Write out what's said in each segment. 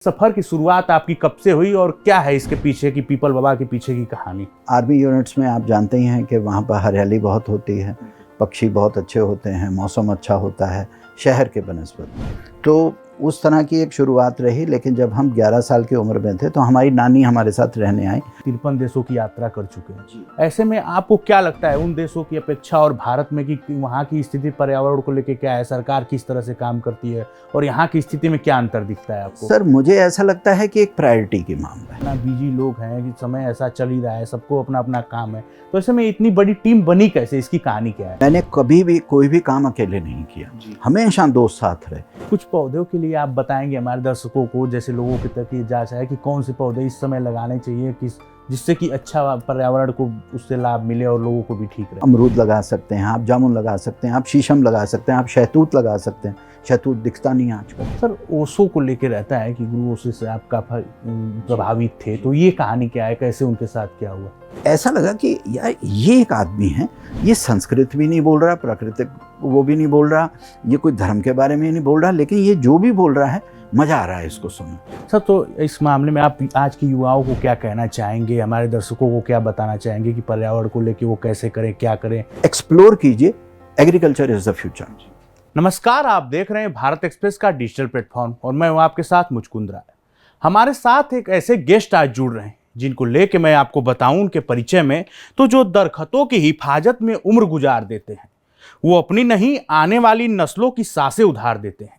सफर की शुरुआत आपकी कब से हुई और क्या है इसके पीछे की पीपल बाबा के पीछे की कहानी? आर्मी यूनिट्स में आप जानते ही हैं कि वहाँ पर हरियाली बहुत होती है, पक्षी बहुत अच्छे होते हैं, मौसम अच्छा होता है शहर के बनस्पत। तो उस तरह की एक शुरुआत रही, लेकिन जब हम 11 साल की उम्र में थे तो हमारी नानी हमारे साथ रहने आई। 53 देशों की यात्रा कर चुके हैं। ऐसे में आपको क्या लगता है उन देशों की अपेक्षा और भारत में कि वहाँ की स्थिति पर्यावरण को लेकर क्या है, सरकार किस तरह से काम करती है और यहाँ की स्थिति में क्या अंतर दिखता है आपको? सर, मुझे ऐसा लगता है कि एक प्रायोरिटी की मामला है। इतना बिजी लोग हैं कि समय ऐसा चल ही रहा है, सबको अपना अपना काम है, तो ऐसे में इतनी बड़ी टीम बनी कैसे, इसकी कहानी क्या है? मैंने कभी भी कोई भी काम अकेले नहीं किया, हमेशा दोस्त साथ रहे। कुछ पौधों के लिए आप बताएंगे हमारे दर्शकों को, जैसे लोगों की तक ये जांच है कि कौन से पौधे इस समय लगाने चाहिए जिससे कि अच्छा पर्यावरण को उससे लाभ मिले और लोगों को भी ठीक रहे? अमरूद लगा सकते हैं आप, जामुन लगा सकते हैं आप, शीशम लगा सकते हैं आप, शहतूत लगा सकते हैं। शहतूत दिखता नहीं है आजकल। सर, ओशो को लेकर रहता है कि गुरु ओशो से आप काफी प्रभावित थे, तो ये कहानी क्या है, कैसे उनके साथ क्या हुआ? ऐसा लगा कि यार ये एक आदमी है, ये संस्कृत भी नहीं बोल रहा, प्राकृतिक वो भी नहीं बोल रहा, ये कोई धर्म के बारे में नहीं बोल रहा, लेकिन ये जो भी बोल रहा है मजा आ रहा है इसको सुनने। सर, तो इस मामले में आप आज के युवाओं को क्या कहना चाहेंगे, हमारे दर्शकों को क्या बताना चाहेंगे कि पर्यावरण को लेकर वो कैसे करें, क्या करें? एक्सप्लोर कीजिए, एग्रीकल्चर इज द फ्यूचर। नमस्कार, आप देख रहे हैं भारत एक्सप्रेस का डिजिटल प्लेटफॉर्म और मैं हूं आपके साथ मुचकुंद राय। हमारे साथ एक ऐसे गेस्ट आज जुड़ रहे हैं जिनको लेके मैं आपको बताऊं उनके परिचय में, तो जो दरख्तों की हिफाजत में उम्र गुजार देते हैं, वो अपनी नहीं आने वाली नस्लों की सांसें उधार देते हैं।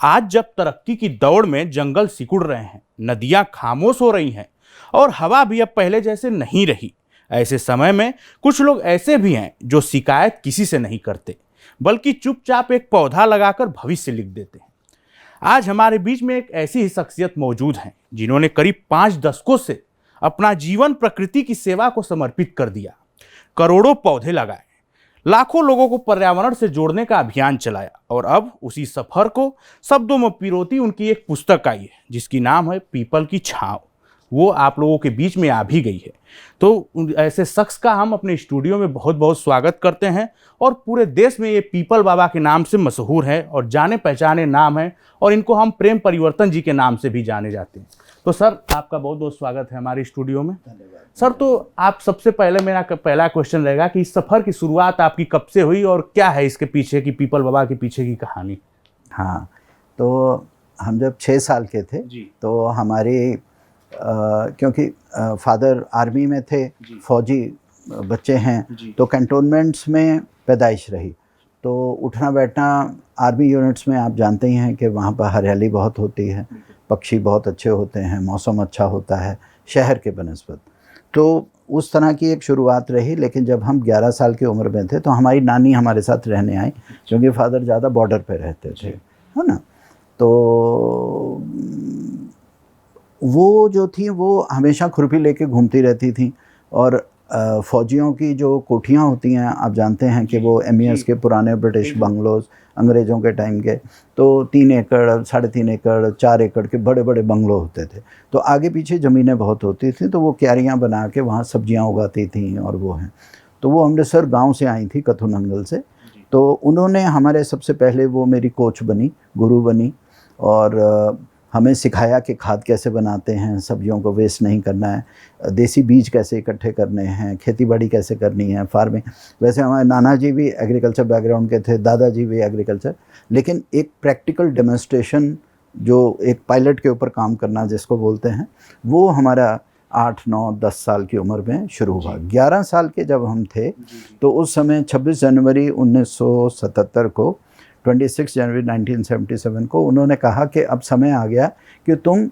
आज जब तरक्की की दौड़ में जंगल सिकुड़ रहे हैं, नदियां खामोश हो रही हैं और हवा भी अब पहले जैसे नहीं रही, ऐसे समय में कुछ लोग ऐसे भी हैं जो शिकायत किसी से नहीं करते, बल्कि चुपचाप एक पौधा लगाकर भविष्य लिख देते हैं। आज हमारे बीच में एक ऐसी ही शख्सियत मौजूद है जिन्होंने करीब 5 दशकों से अपना जीवन प्रकृति की सेवा को समर्पित कर दिया। करोड़ों पौधे लगाए, लाखों लोगों को पर्यावरण से जोड़ने का अभियान चलाया और अब उसी सफर को शब्दों में पिरोती उनकी एक पुस्तक आई है जिसकी नाम है पीपल की छांव। वो आप लोगों के बीच में आ भी गई है। तो ऐसे शख्स का हम अपने स्टूडियो में बहुत बहुत स्वागत करते हैं और पूरे देश में ये पीपल बाबा के नाम से मशहूर है और जाने पहचाने नाम है और इनको हम प्रेम परिवर्तन जी के नाम से भी जाने जाते हैं। तो सर, आपका बहुत बहुत स्वागत है हमारे स्टूडियो में। सर, तो आप सबसे पहले, मेरा पहला क्वेश्चन रहेगा कि इस सफ़र की शुरुआत आपकी कब से हुई और क्या है इसके पीछे की, पीपल बाबा के पीछे की कहानी? हाँ, तो हम जब 6 साल के थे तो हमारे क्योंकि फादर आर्मी में थे, फौजी बच्चे हैं, तो कैंटोनमेंट्स में पैदाइश रही, तो उठना बैठना आर्मी यूनिट्स में आप जानते ही हैं कि वहाँ पर हरियाली बहुत होती है, पक्षी बहुत अच्छे होते हैं, मौसम अच्छा होता है शहर के बनस्पत। तो उस तरह की एक शुरुआत रही, लेकिन जब हम 11 साल की उम्र में थे तो हमारी नानी हमारे साथ रहने आई, क्योंकि फादर ज़्यादा बॉर्डर पे रहते थे, है ना। तो वो जो थी वो हमेशा खुरपी लेके घूमती रहती थी और फ़ौजियों की जो कोठियाँ होती हैं, आप जानते हैं कि वो MES के पुराने ब्रिटिश बंगलोज़ अंग्रेज़ों के टाइम के, तो 3 एकड़, 3.5 एकड़, 4 एकड़ के बड़े बड़े बंगलो होते थे। तो आगे पीछे ज़मीनें बहुत होती थी, तो वो क्यारियाँ बना के वहाँ सब्जियाँ उगाती थीं और वो हैं। तो वो अमृतसर गाँव से आई थी, कथुनंगल से। तो उन्होंने हमारे सबसे पहले वो मेरी कोच बनी, गुरु बनी और हमें सिखाया कि खाद कैसे बनाते हैं, सब्जियों को वेस्ट नहीं करना है, देसी बीज कैसे इकट्ठे करने हैं, खेतीबाड़ी कैसे करनी है, फार्मिंग। वैसे हमारे नाना जी भी एग्रीकल्चर बैकग्राउंड के थे, दादाजी भी एग्रीकल्चर, लेकिन एक प्रैक्टिकल डेमोन्स्ट्रेशन, जो एक पायलट के ऊपर काम करना जिसको बोलते हैं, वो हमारा 8, 9, 10 साल की उम्र में शुरू हुआ। 11 साल के जब हम थे तो उस समय 26 जनवरी 1977 को, 26 जनवरी 1977 को उन्होंने कहा कि अब समय आ गया कि तुम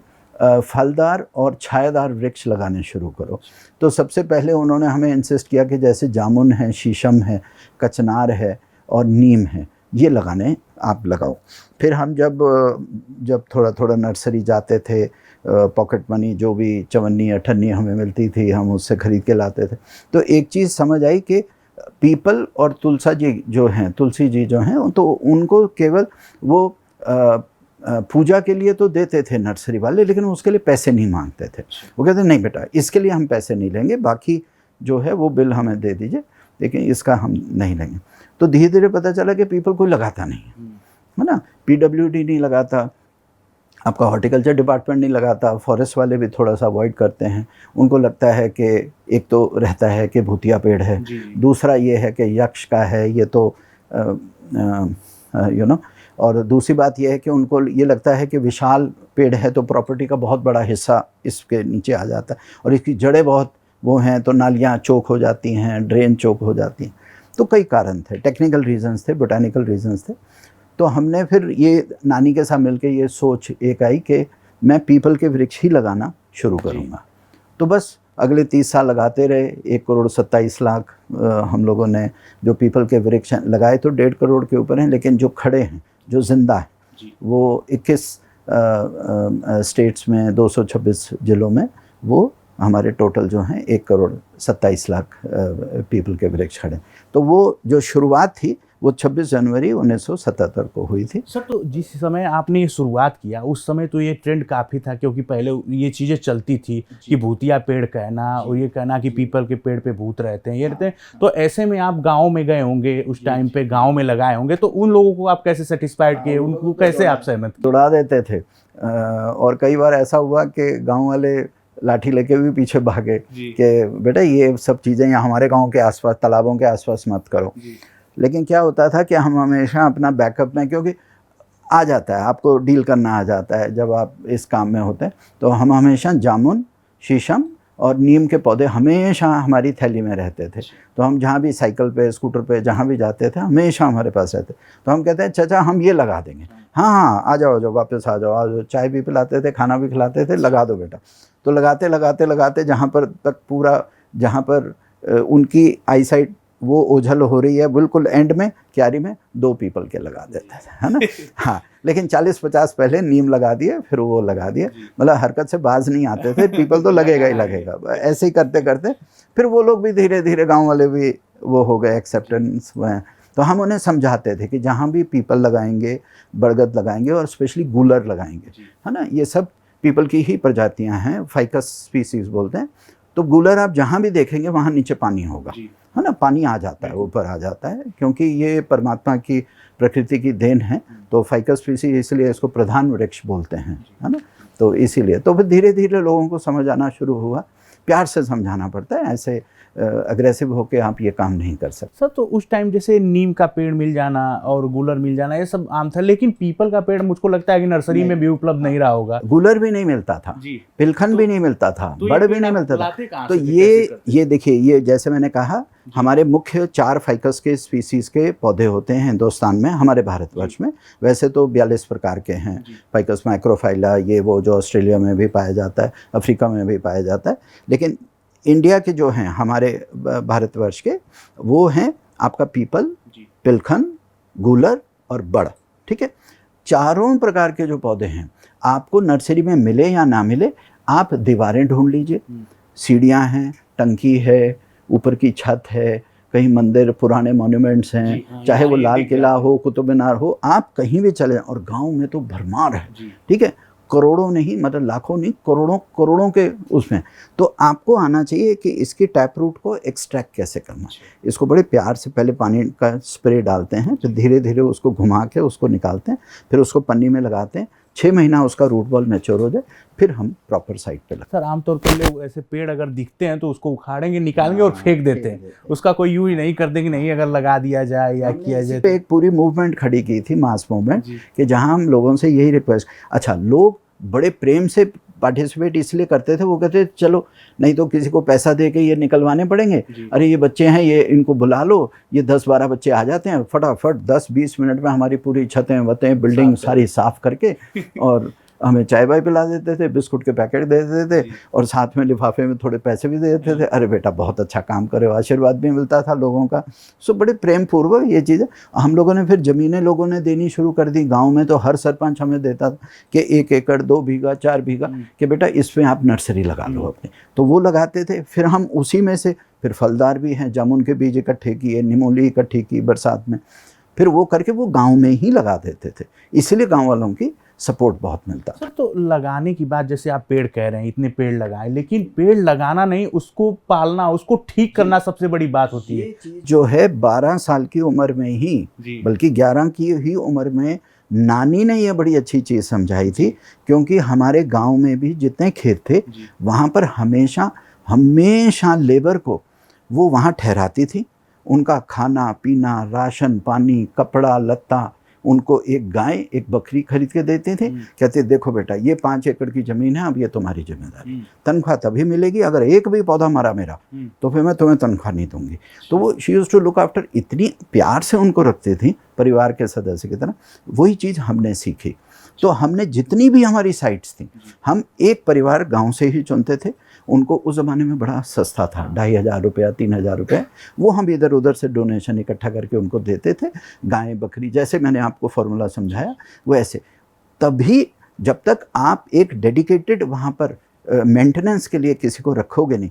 फलदार और छायादार वृक्ष लगाने शुरू करो। तो सबसे पहले उन्होंने हमें इंसिस्ट किया कि जैसे जामुन है, शीशम है, कचनार है और नीम है, ये लगाने आप लगाओ। फिर हम जब थोड़ा थोड़ा नर्सरी जाते थे, पॉकेट मनी जो भी चवन्नी अठन्नी हमें मिलती थी हम उससे ख़रीद के लाते थे। तो एक चीज़ समझ आई कि पीपल और तुलसी जी जो हैं, तो उनको केवल वो पूजा के लिए तो देते थे नर्सरी वाले, लेकिन उसके लिए पैसे नहीं मांगते थे। वो कहते नहीं बेटा, इसके लिए हम पैसे नहीं लेंगे, बाकी जो है वो बिल हमें दे दीजिए, लेकिन इसका हम नहीं लेंगे। तो धीरे धीरे पता चला कि पीपल कोई लगाता नहीं है ना, PWD नहीं लगाता, आपका हॉर्टिकल्चर डिपार्टमेंट नहीं लगाता, फॉरेस्ट वाले भी थोड़ा सा अवॉइड करते हैं। उनको लगता है कि एक तो रहता है कि भूतिया पेड़ है, दूसरा ये है कि यक्ष का है, ये तो यू नो, और दूसरी बात ये है कि उनको ये लगता है कि विशाल पेड़ है तो प्रॉपर्टी का बहुत बड़ा हिस्सा इसके नीचे आ जाता है, और इसकी जड़ें बहुत वो हैं तो नालियाँ चोक हो जाती हैं, ड्रेन चोक हो जाती हैं। तो कई कारण थे, टेक्निकल रीजंस थे, बोटानिकल रीजंस थे। तो हमने फिर ये नानी के साथ मिलके ये सोच एक आई कि मैं पीपल के वृक्ष ही लगाना शुरू करूँगा। तो बस अगले 30 साल लगाते रहे। 1,27,00,000 हम लोगों ने जो पीपल के वृक्ष लगाए, तो 1.5 करोड़ के ऊपर हैं, लेकिन जो खड़े हैं, जो जिंदा हैं, वो 21 स्टेट्स में 226 ज़िलों में वो हमारे टोटल जो हैं 1,27,00,000 पीपल के वृक्ष खड़े। तो वो जो शुरुआत थी वो 26 जनवरी 1977 को हुई थी। सर, तो जिस समय आपने ये शुरुआत किया उस समय तो ये ट्रेंड काफ़ी था, क्योंकि पहले ये चीज़ें चलती थी कि भूतिया पेड़ कहना और ये कहना कि पीपल के पेड़ पे भूत रहते हैं, ये रहते हैं। तो ऐसे में आप गांव में गए होंगे, उस टाइम पे गांव में लगाए होंगे, तो उन लोगों को आप कैसे सेटिस्फाइड किए, उनको कैसे आप सहमत किए? दौड़ा देते थे, और कई बार ऐसा हुआ कि गाँव वाले लाठी लेके भी पीछे भागे कि बेटा ये सब चीज़ें यहाँ हमारे गाँव के आसपास, तालाबों के आसपास मत करो। लेकिन क्या होता था कि हम हमेशा अपना बैकअप में, क्योंकि आ जाता है, आपको डील करना आ जाता है जब आप इस काम में होते हैं, तो हम हमेशा जामुन, शीशम और नीम के पौधे हमेशा हमारी थैली में रहते थे। तो हम जहाँ भी साइकिल पे, स्कूटर पे जहाँ भी जाते थे, हमेशा हमारे पास रहते। तो हम कहते हैं चाचा हम ये लगा देंगे। हाँ हाँ आ जाओ वापस आ जाओ। चाय भी पिलाते थे, खाना भी खिलाते थे, लगा दो बेटा। तो लगाते लगाते लगाते जहाँ पर तक पूरा, जहाँ पर उनकी आईसाइट वो ओझल हो रही है, बिल्कुल एंड में क्यारी में 2 पीपल के लगा देते थे, है ना। हाँ, लेकिन 40-50 पहले नीम लगा दिए, फिर वो लगा दिए। मतलब हरकत से बाज नहीं आते थे, पीपल तो लगेगा ही लगेगा। ऐसे ही करते करते फिर वो लोग भी धीरे धीरे, गांव वाले भी वो हो गए, एक्सेप्टेंस हुए। तो हम उन्हें समझाते थे कि जहाँ भी पीपल लगाएंगे, बरगद लगाएंगे और स्पेशली गूलर लगाएंगे, है ना, ये सब पीपल की ही प्रजातियाँ हैं, फाइकस स्पीसीज बोलते हैं। तो गूलर आप जहाँ भी देखेंगे वहाँ नीचे पानी होगा, है ना, पानी आ जाता है, ऊपर आ जाता है, क्योंकि ये परमात्मा की, प्रकृति की देन है। तो फाइकस स्पीसीज इसलिए इसको प्रधान वृक्ष बोलते हैं, है ना। तो इसीलिए तो फिर धीरे धीरे लोगों को समझ आना शुरू हुआ। प्यार से समझाना पड़ता है, ऐसे अग्रेसिव होके आप ये काम नहीं कर सकते। सर, तो उस टाइम जैसे नीम का पेड़ मिल जाना और गूलर मिल जाना ये सब आम था, लेकिन पीपल का पेड़ मुझको लगता है कि नर्सरी में भी उपलब्ध नहीं रहा होगा। गूलर भी नहीं मिलता था, पिलखन भी नहीं मिलता था, बड़ भी नहीं मिलता था। तो ये देखिए, ये जैसे मैंने कहा, हमारे मुख्य 4 फाइकस के स्पीसीज के पौधे होते हैं हिंदुस्तान में, हमारे भारतवर्ष में। वैसे तो 42 प्रकार के हैं, फाइकस माइक्रोफाइला, ये वो जो ऑस्ट्रेलिया में भी पाया जाता है, अफ्रीका में भी पाया जाता है। लेकिन इंडिया के जो हैं हमारे भारतवर्ष के, वो हैं आपका पीपल, पिलखन, गूलर और बड़। ठीक है, चारों प्रकार के जो पौधे हैं आपको नर्सरी में मिले या ना मिले, आप दीवारें ढूंढ लीजिए, सीढ़ियाँ हैं, टंकी है, ऊपर की छत है, कहीं मंदिर, पुराने मॉन्यूमेंट्स हैं, चाहे वो लाल किला हो, कुतुब मीनार हो, आप कहीं भी चले। और गांव में तो भरमार है, ठीक है, करोड़ों नहीं, मतलब लाखों नहीं, करोड़ों करोड़ों के उसमें। तो आपको आना चाहिए कि इसकी टैप रूट को एक्सट्रैक्ट कैसे करना। इसको बड़े प्यार से पहले पानी का स्प्रे डालते हैं, फिर धीरे धीरे उसको घुमा के उसको निकालते हैं, फिर उसको पन्नी में लगाते हैं, 6 महीना उसका रूट बॉल मैच्योर हो जाए, फिर हम प्रॉपर साइट पे लगते हैं। सर, आमतौर पर लोग ऐसे पेड़ अगर दिखते हैं तो उसको उखाड़ेंगे, निकालेंगे और फेंक देते हैं, उसका कोई यूज नहीं कर देंगे, नहीं अगर लगा दिया जाए या किया जाए। एक पूरी मूवमेंट खड़ी की थी, मास मूवमेंट, कि जहां हम लोगों से यही रिक्वेस्ट, अच्छा लोग बड़े प्रेम से पार्टिसिपेट इसलिए करते थे, वो कहते चलो नहीं तो किसी को पैसा दे के ये निकलवाने पड़ेंगे, अरे ये बच्चे हैं, ये इनको बुला लो, ये 10-12 बच्चे आ जाते हैं, फटाफट 10-20 मिनट में हमारी पूरी छतें वतें बिल्डिंग सारी साफ करके, और हमें चाय वाय पिला देते थे, बिस्कुट के पैकेट दे देते थे, और साथ में लिफाफे में थोड़े पैसे भी दे देते थे। अरे बेटा बहुत अच्छा काम करे, आशीर्वाद भी मिलता था लोगों का। सो बड़े प्रेम पूर्वक ये चीज़ें हम लोगों ने, फिर ज़मीनें लोगों ने देनी शुरू कर दी। गांव में तो हर सरपंच हमें देता था कि 1 एकड़ 2 बीघा 4 बीघा कि बेटा इसमें आप नर्सरी लगा लो अपनी। तो वो लगाते थे, फिर हम उसी में से फिर फलदार भी हैं, जामुन के बीज इकट्ठे किए, निमोली इकट्ठी की बरसात में, फिर वो करके वो गाँव में ही लगा देते थे। इसलिए गाँव वालों की सपोर्ट बहुत मिलता। सर, तो लगाने की बात, जैसे आप पेड़ कह रहे हैं, इतने पेड़ लगाए, लेकिन पेड़ लगाना नहीं, उसको पालना, उसको ठीक करना सबसे बड़ी बात होती है। जो है 12 साल की उम्र में ही, बल्कि 11 की ही उम्र में नानी ने ये बड़ी अच्छी चीज़ समझाई थी, क्योंकि हमारे गांव में भी जितने खेत थे वहाँ पर हमेशा हमेशा लेबर को वो वहाँ ठहराती थी। उनका खाना पीना, राशन पानी, कपड़ा लत्ता, उनको एक गाय एक बकरी खरीद के देते थे। कहते देखो बेटा ये 5 एकड़ की ज़मीन है, अब ये तुम्हारी जिम्मेदारी, तनख्वाह तभी मिलेगी अगर एक भी पौधा मरा मेरा तो फिर मैं तुम्हें तनख्वाह नहीं दूंगी। तो वो she used to look after, इतनी प्यार से उनको रखती थी परिवार के सदस्य की तरह। वही चीज़ हमने सीखी। तो हमने जितनी भी हमारी साइट्स थी, हम एक परिवार गांव से ही चुनते थे। उनको उस ज़माने में बड़ा सस्ता था, 2500 रुपया 3000 रुपये, वो हम इधर उधर से डोनेशन इकट्ठा करके उनको देते थे। गाय बकरी जैसे मैंने आपको फॉर्मूला समझाया वैसे। तभी जब तक आप एक डेडिकेटेड वहाँ पर मेंटेनेंस के लिए किसी को रखोगे नहीं,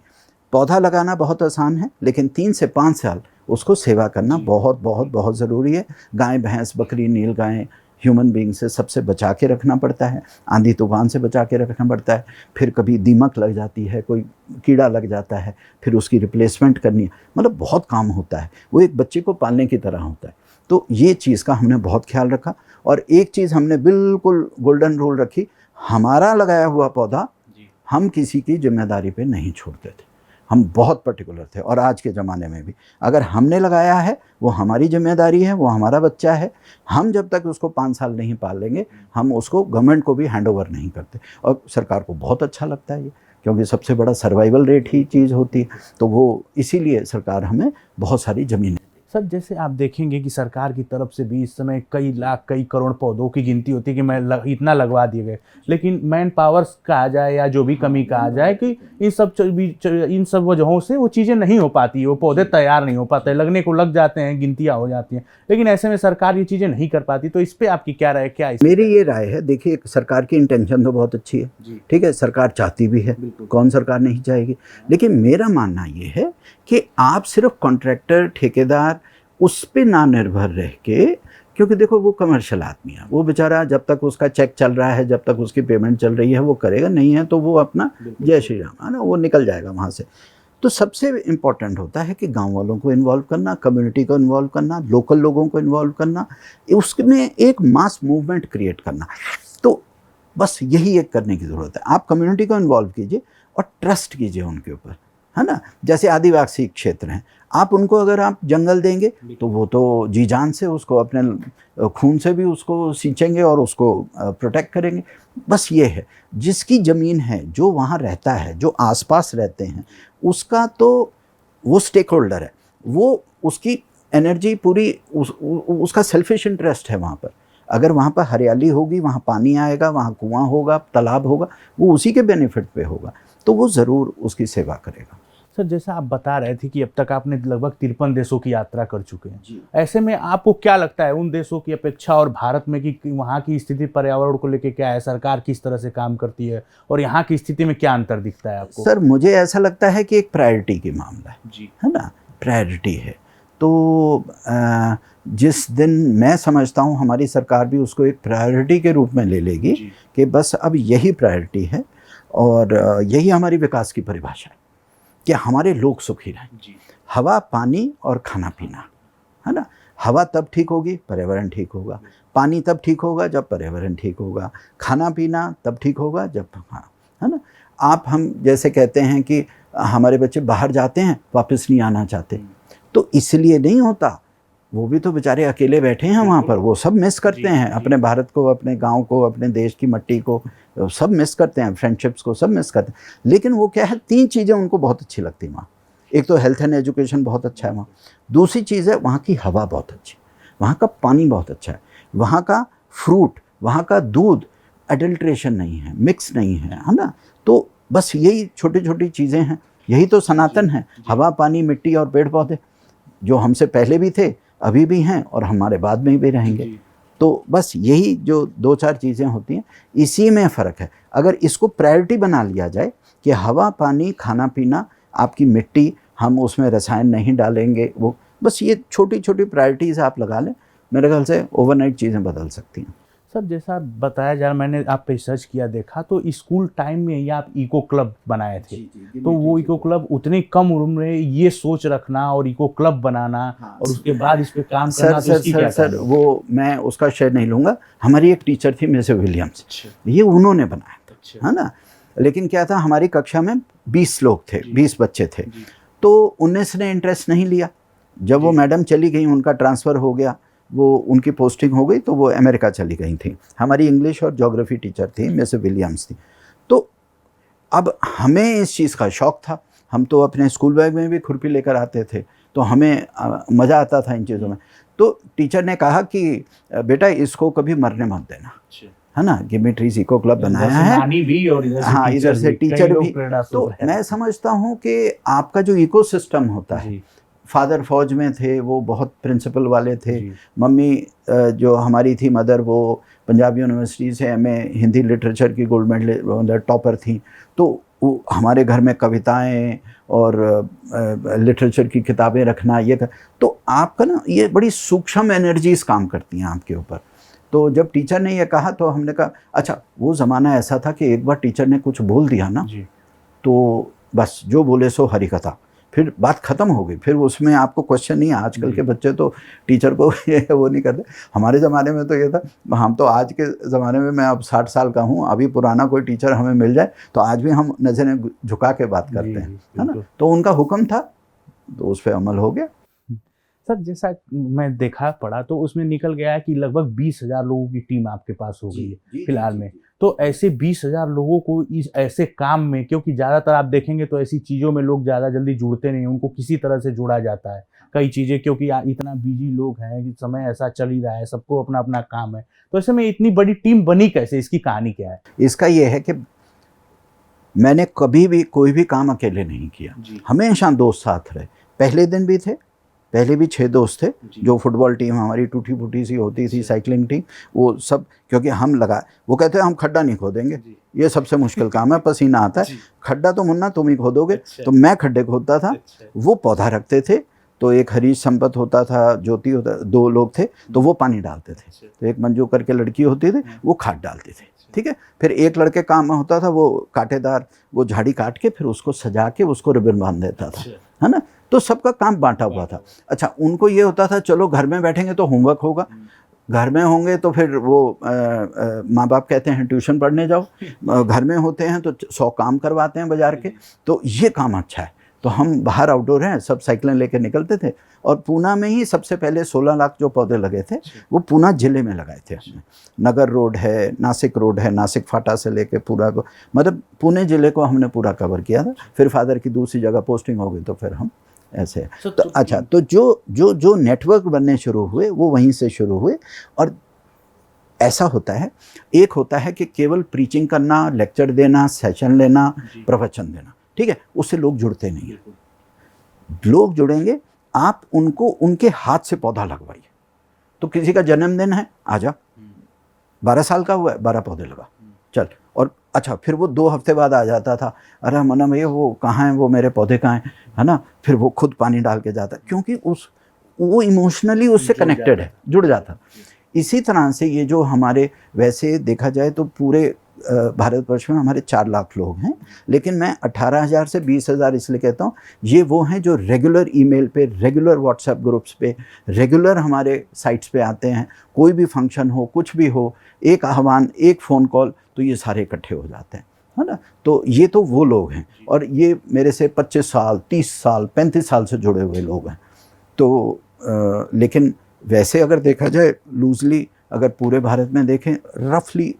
पौधा लगाना बहुत आसान है लेकिन 3 से 5 साल उसको सेवा करना बहुत बहुत बहुत ज़रूरी है। गाय भैंस बकरी नील गाय ह्यूमन बीइंग से सबसे बचा के रखना पड़ता है, आंधी तूफान से बचा के रखना पड़ता है। फिर कभी दीमक लग जाती है, कोई कीड़ा लग जाता है, फिर उसकी रिप्लेसमेंट करनी है, मतलब बहुत काम होता है। वो एक बच्चे को पालने की तरह होता है। तो ये चीज़ का हमने बहुत ख्याल रखा। और एक चीज़ हमने बिल्कुल गोल्डन रूल रखी, हमारा लगाया हुआ पौधा हम किसी की जिम्मेदारी पे नहीं छोड़ते थे। हम बहुत पर्टिकुलर थे। और आज के ज़माने में भी अगर हमने लगाया है वो हमारी जिम्मेदारी है, वो हमारा बच्चा है। हम जब तक उसको 5 साल नहीं पाल लेंगे हम उसको गवर्नमेंट को भी हैंड ओवर नहीं करते। और सरकार को बहुत अच्छा लगता है ये, क्योंकि सबसे बड़ा सर्वाइवल रेट ही चीज़ होती है। तो वो इसीलिए सरकार हमें बहुत सारी ज़मीनें। सर जैसे आप देखेंगे कि सरकार की तरफ से भी इस समय कई लाख कई करोड़ पौधों की गिनती होती है कि इतना लगवा दिए गए, लेकिन मैन पावर कहा जाए या जो भी कमी कहा जाए कि इन सब वजहों से वो चीज़ें नहीं हो पाती, वो पौधे तैयार नहीं हो पाते, लगने को लग जाते हैं, गिनतियाँ हो जाती हैं, लेकिन ऐसे में सरकार ये चीज़ें नहीं कर पाती। तो इस पर आपकी क्या राय? क्या मेरी ये राय है, देखिए सरकार की इंटेंशन तो बहुत अच्छी है, ठीक है, सरकार चाहती भी है, कौन सरकार नहीं चाहेगी। लेकिन मेरा मानना ये है कि आप सिर्फ कॉन्ट्रैक्टर ठेकेदार उस पे ना निर्भर रह के, क्योंकि देखो वो कमर्शियल आदमी है, वो बेचारा जब तक उसका चेक चल रहा है, जब तक उसकी पेमेंट चल रही है वो करेगा, नहीं है तो वो अपना जय श्री राम है ना, वो निकल जाएगा वहाँ से। तो सबसे इम्पॉर्टेंट होता है कि गांव वालों को इन्वॉल्व करना, कम्युनिटी को इन्वॉल्व करना, लोकल लोगों को इन्वॉल्व करना, उसमें एक मास मूवमेंट क्रिएट करना। तो बस यही एक करने की ज़रूरत है। आप कम्युनिटी को इन्वॉल्व कीजिए और ट्रस्ट कीजिए उनके ऊपर, है ना। जैसे आदिवासी क्षेत्र हैं, आप उनको अगर आप जंगल देंगे तो वो तो जी जान से उसको अपने खून से भी उसको सींचेंगे और उसको प्रोटेक्ट करेंगे। बस ये है, जिसकी ज़मीन है, जो वहाँ रहता है, जो आसपास रहते हैं, उसका तो वो स्टेक होल्डर है, वो उसकी एनर्जी पूरी उसका सेल्फिश इंटरेस्ट है वहाँ पर। अगर वहाँ पर हरियाली होगी, वहाँ पानी आएगा, वहाँ कुआं होगा, तालाब होगा, वो उसी के बेनिफिट पे होगा, तो वो ज़रूर उसकी सेवा करेगा। सर जैसा आप बता रहे थे कि अब तक आपने लगभग 53 देशों की यात्रा कर चुके हैं, ऐसे में आपको क्या लगता है उन देशों की अपेक्षा और भारत में कि वहाँ की स्थिति पर्यावरण को लेकर क्या है, सरकार किस तरह से काम करती है और यहाँ की स्थिति में क्या अंतर दिखता है आपको? सर मुझे ऐसा लगता है कि एक प्रायोरिटी की मामला है ना, प्रायोरिटी है। तो जिस दिन मैं समझता हूँ हमारी सरकार भी उसको एक प्रायोरिटी के रूप में ले लेगी कि बस अब यही प्रायोरिटी है और यही हमारी विकास की परिभाषा है कि हमारे लोग सुखी रहें। हवा पानी और खाना पीना, है ना। हवा तब ठीक होगी पर्यावरण ठीक होगा, पानी तब ठीक होगा जब पर्यावरण ठीक होगा, खाना पीना तब ठीक होगा जब, हाँ, है ना। हम जैसे कहते हैं कि हमारे बच्चे बाहर जाते हैं वापस नहीं आना चाहते, तो इसलिए नहीं होता, वो भी तो बेचारे अकेले बैठे हैं वहाँ पर, वो सब मिस करते हैं अपने भारत को, अपने गांव को, अपने देश की मिट्टी को, सब मिस करते हैं, फ्रेंडशिप्स को सब मिस करते हैं। लेकिन वो क्या है, 3 चीज़ें उनको बहुत अच्छी लगती हैं वहाँ। एक तो हेल्थ एंड एजुकेशन बहुत अच्छा है वहाँ, दूसरी चीज़ है वहाँ की हवा बहुत अच्छी, वहाँ का पानी बहुत अच्छा है, वहाँ का फ्रूट, वहाँ का दूध एडल्ट्रेशन नहीं है, मिक्स नहीं है ना। तो बस यही छोटी छोटी चीज़ें हैं, यही तो सनातन है, हवा पानी मिट्टी और पेड़ पौधे, जो हमसे पहले भी थे, अभी भी हैं और हमारे बाद में भी रहेंगे। तो बस यही जो 2-4 चीज़ें होती हैं, इसी में फ़र्क है। अगर इसको प्रायोरिटी बना लिया जाए कि हवा पानी खाना पीना, आपकी मिट्टी, हम उसमें रसायन नहीं डालेंगे, वो बस ये छोटी छोटी प्रायोरिटीज़ आप लगा लें, मेरे ख्याल से ओवरनाइट चीज़ें बदल सकती हैं। सर जैसा बताया जा रहा, मैंने आप पे सर्च किया देखा तो स्कूल टाइम में ही आप इको क्लब बनाए थे। तो वो इको क्लब उतनी कम उम्र में ये सोच रखना और इको क्लब बनाना और उसके बाद इस पे काम करना, तो इसकी क्या सर वो मैं उसका श्रेय नहीं लूँगा। हमारी एक टीचर थी मिसेस विलियम्स, ये उन्होंने बनाया था, है ना। लेकिन क्या था, हमारी कक्षा में 20 लोग थे, 20 बच्चे थे, तो 19 ने इंटरेस्ट नहीं लिया। जब वो मैडम चली गई, उनका ट्रांसफ़र हो गया, वो उनकी पोस्टिंग हो गई, तो वो अमेरिका चली गई थी। हमारी इंग्लिश और ज्योग्राफी टीचर थी, मिसेस विलियम्स थी। तो अब हमें इस चीज़ का शौक़ था, हम तो अपने स्कूल बैग में भी खुरपी लेकर आते थे, तो हमें मज़ा आता था इन चीज़ों में। तो टीचर ने कहा कि बेटा इसको कभी मरने मत देना, है ना। गिव ट्रीज इको क्लब बनाया है, भी और हाँ, इधर से टीचर भी। तो मैं समझता हूँ कि आपका जो इको सिस्टम होता है, फादर फौज में थे, वो बहुत प्रिंसिपल वाले थे। मम्मी जो हमारी थी मदर, वो पंजाब यूनिवर्सिटी से एमए हिंदी लिटरेचर की गोल्ड मेडल टॉपर थी। तो वो हमारे घर में कविताएं और लिटरेचर की किताबें रखना, ये तो आपका ना ये बड़ी सूक्ष्म एनर्जीज काम करती हैं आपके ऊपर। तो जब टीचर ने ये कहा तो हमने कहा अच्छा, वो ज़माना ऐसा था कि एक बार टीचर ने कुछ बोल दिया ना, तो बस जो बोले सो हरी कथा, फिर बात ख़त्म हो गई। फिर उसमें आपको क्वेश्चन नहीं है। आजकल के बच्चे तो टीचर को वो नहीं करते। हमारे ज़माने में तो ये था, हम तो आज के ज़माने में, मैं अब 60 साल का हूँ, अभी पुराना कोई टीचर हमें मिल जाए तो आज भी हम नज़रें झुका के बात करते हैं, है ना। तो उनका हुक्म था, तो उस पर अमल हो गया। सर जैसा मैं देखा पढ़ा तो उसमें निकल गया है कि लगभग 20,000 लोगों की टीम आपके पास हो गई है फिलहाल में। तो ऐसे 20,000 लोगों को इस ऐसे काम में, क्योंकि ज़्यादातर आप देखेंगे तो ऐसी चीज़ों में लोग ज़्यादा जल्दी जुड़ते नहीं, उनको किसी तरह से जोड़ा जाता है कई चीज़ें, क्योंकि इतना बिजी लोग हैं कि समय ऐसा चल ही रहा है, सबको अपना अपना काम है। तो ऐसे में इतनी बड़ी टीम बनी कैसे, इसकी कहानी क्या है? इसका ये है कि मैंने कभी भी कोई भी काम अकेले नहीं किया, हमेशा दोस्त साथ रहे। पहले दिन भी थे, पहले भी 6 दोस्त थे। जो फुटबॉल टीम हमारी टूटी फूटी सी होती थी, साइकिलिंग टीम, वो सब, क्योंकि हम वो कहते हैं हम खड्डा नहीं खोदेंगे, ये सबसे मुश्किल काम है, पसीना आता है, खड्डा तो मुन्ना तुम ही खोदोगे। तो मैं खड्डे खोदता था, वो पौधा रखते थे। तो एक हरीश संपत होता था, ज्योति होता, 2 लोग थे, तो वो पानी डालते थे। तो एक मंजू करके लड़की होती थी, वो खाद डालती थी, ठीक है। फिर एक लड़के काम होता था, वो कांटेदार वो झाड़ी काट के फिर उसको सजा के उसको रिबन बांध देता था, है ना। तो सबका काम बांटा हुआ था। अच्छा, उनको ये होता था चलो घर में बैठेंगे तो होमवर्क होगा, घर में होंगे तो फिर वो माँ बाप कहते हैं ट्यूशन पढ़ने जाओ, घर में होते हैं तो 100 काम करवाते हैं बाज़ार के, तो ये काम अच्छा है। तो हम बाहर आउटडोर हैं, सब साइकिलें लेके निकलते थे। और पूना में ही सबसे पहले 16 लाख जो पौधे लगे थे वो पूना ज़िले में लगाए थे हमने। नगर रोड है, नासिक रोड है, नासिक फाटा से लेके पूरा को, मतलब पुणे ज़िले को हमने पूरा कवर किया था। फिर फादर की दूसरी जगह पोस्टिंग हो गई तो फिर हम ऐसे। तो अच्छा, तो जो नेटवर्क बनने शुरू हुए वो वहीं से शुरू हुए। और ऐसा होता है, एक होता है कि केवल प्रीचिंग करना, लेक्चर देना, सेशन लेना, प्रवचन देना, ठीक है, उससे लोग जुड़ते नहीं हैं। लोग जुड़ेंगे, आप उनको उनके हाथ से पौधा लगवाइए। तो किसी का जन्मदिन है, आजा, 12 साल का हुआ है, 12 पौधे लगा, चल। और अच्छा, फिर वो 2 हफ्ते बाद आ जाता था, अरे मना भैया वो कहाँ हैं, वो मेरे पौधे कहाँ हैं, है ना। फिर वो खुद पानी डाल के जाता, क्योंकि वो इमोशनली उससे कनेक्टेड है, जुड़ जाता। इसी तरह से ये जो हमारे, वैसे देखा जाए तो पूरे भारतवर्ष में हमारे 4 लाख लोग हैं, लेकिन मैं 18,000 से 20,000 इसलिए कहता हूँ, ये वो हैं जो रेगुलर ईमेल पे, रेगुलर व्हाट्सएप ग्रुप्स पे, रेगुलर हमारे साइट्स पे आते हैं। कोई भी फंक्शन हो, कुछ भी हो, एक आह्वान, एक फ़ोन कॉल, तो ये सारे इकट्ठे हो जाते हैं, है ना। तो ये तो वो लोग हैं, और ये मेरे से 25 साल, 30 साल, 35 साल से जुड़े हुए लोग हैं। तो लेकिन वैसे अगर देखा जाए लूजली, अगर पूरे भारत में देखें, रफली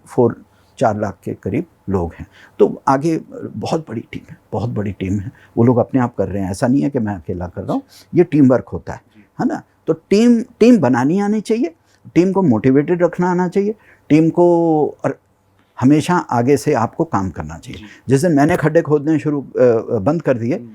4 लाख के करीब लोग हैं। तो आगे बहुत बड़ी टीम है, बहुत बड़ी टीम है। वो लोग अपने आप कर रहे हैं, ऐसा नहीं है कि मैं अकेला कर रहा हूँ, ये टीम वर्क होता है ना। तो टीम बनानी आनी चाहिए, टीम को मोटिवेटेड रखना आना चाहिए, टीम को, और हमेशा आगे से आपको काम करना चाहिए। जिस दिन मैंने खड्डे खोदने बंद कर दिए,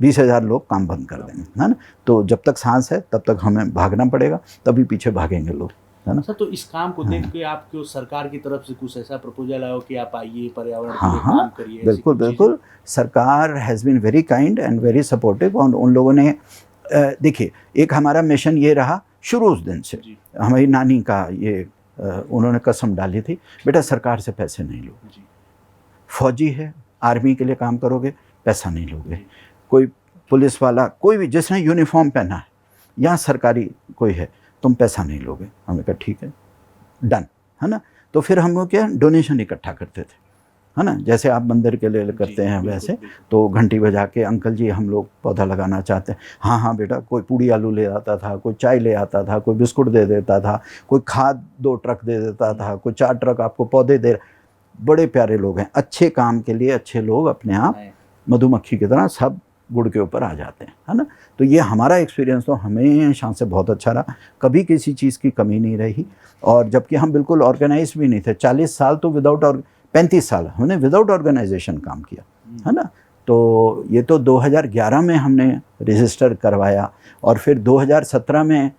20,000 लोग काम बंद कर देंगे, है ना। तो जब तक सांस है तब तक हमें भागना पड़ेगा, तभी पीछे भागेंगे लोग, है ना। सर, तो इस काम को देख के आपको सरकार की तरफ से कुछ ऐसा प्रपोजल आया हो कि आप आइए, पर्यावरण के लिए काम करिए? बिल्कुल बिल्कुल, सरकार has been very kind and very supportive. और उन लोगों ने, देखिए, एक हमारा मिशन ये रहा शुरू उस दिन से, हमारी नानी का ये उन्होंने कसम डाली थी, बेटा सरकार से पैसे नहीं लोगे, फौजी है आर्मी के लिए काम करोगे पैसा नहीं लोगे, कोई पुलिस वाला कोई भी जिसने यूनिफॉर्म पहना है या सरकारी कोई है तुम पैसा नहीं लोगे। हमने कहा ठीक है डन, है ना। तो फिर हम लोग क्या डोनेशन इकट्ठा करते थे, है ना, जैसे आप मंदिर के लिए करते हैं वैसे। तो घंटी बजा के अंकल जी हम लोग पौधा लगाना चाहते हैं, हाँ हाँ बेटा, कोई पूड़ी आलू ले आता था, कोई चाय ले आता था, कोई बिस्कुट दे देता था, कोई खाद 2 ट्रक दे देता था, कोई 4 ट्रक आपको पौधे दे। बड़े प्यारे लोग हैं, अच्छे काम के लिए अच्छे लोग अपने आप मधुमक्खी की तरह सब गुड़ के ऊपर आ जाते हैं, है ना। तो ये हमारा एक्सपीरियंस तो हमेशा से बहुत अच्छा रहा, कभी किसी चीज़ की कमी नहीं रही। और जबकि हम बिल्कुल ऑर्गेनाइज भी नहीं थे, 40 साल तो 35 साल हमने विदाउट ऑर्गेनाइजेशन काम किया, है ना। तो ये तो 2011 में हमने रजिस्टर करवाया और फिर 2017 में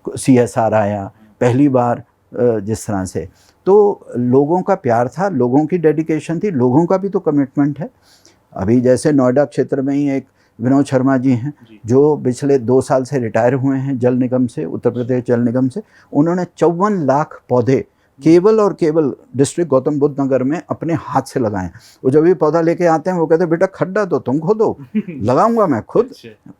CSR आया पहली बार जिस तरह से। तो लोगों का प्यार था, लोगों की डेडिकेशन थी, लोगों का भी तो कमिटमेंट है। अभी जैसे नोएडा क्षेत्र में ही एक विनोद शर्मा जी हैं जो पिछले 2 साल से रिटायर हुए हैं जल निगम से, उत्तर प्रदेश जल निगम से। उन्होंने 54 लाख पौधे केवल और केवल डिस्ट्रिक्ट गौतम बुद्ध नगर में अपने हाथ से लगाए। वो जब भी पौधा लेके आते हैं वो कहते हैं बेटा खड्डा तो तुम खोदो, लगाऊंगा मैं खुद,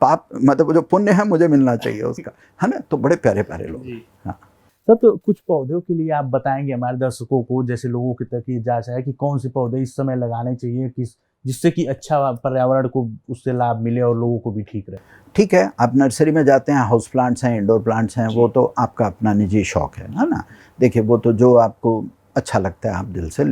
पाप मतलब जो पुण्य है मुझे मिलना चाहिए उसका, है ना। तो बड़े प्यारे प्यारे लोग। हाँ सर, तो कुछ पौधों के लिए आप बताएंगे हमारे दर्शकों को, जैसे लोगों की तक जांच है कि कौन से पौधे इस समय लगाने चाहिए, किस जिससे कि अच्छा पर्यावरण को उससे लाभ मिले और लोगों को भी ठीक रहे। ठीक है, आप नर्सरी में जाते हैं, हाउस प्लांट्स हैं, इंडोर प्लांट्स हैं, वो तो आपका अपना निजी शौक है ना। देखिए वो तो जो आपको अच्छा लगता है आप दिल से